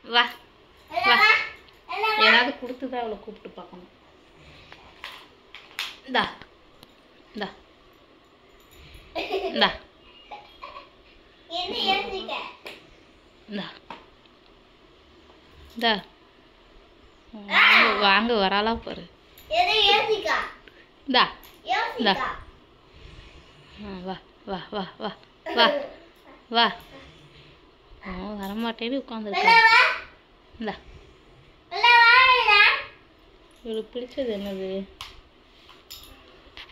வா வா ஏதாவது கொடுத்துதான் அவளை கூப்பிட்டு பார்க்கணும். இந்தா இந்தா இந்தா இந்தா இந்தா வாங்க வராளா பாரு. இந்தா இந்தா வா வா வா வா வா வா வரமாட்டேன்னு உட்காந்துருக்கா. இந்தா இவளுக்கு பிடிச்சது என்னது?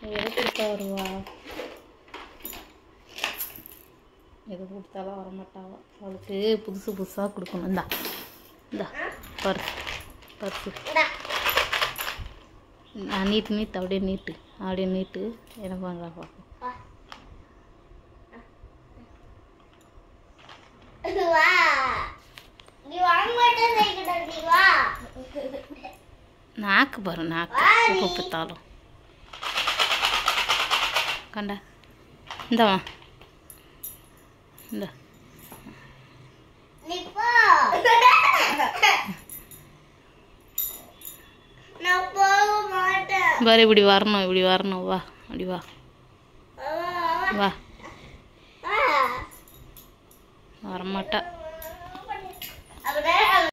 எது கொடுத்தா வருவா? எது கொடுத்தாலும் வரமாட்டாவா. அவளுக்கு புதுசு புதுசாக கொடுக்கணும். இந்தா இந்தா பர்ஸ் பர்ஸு நான் நீட்டு அப்படியே நீட்டு என்ன பண்ணுறா பார்ப்போம். நாக்கு பாரு நாக்கு எப்போ பார்த்தாலும் கண்டா. இந்தவா இந்த பாரு இப்படி வரணும் வா அப்படி வா வா வரமாட்டா.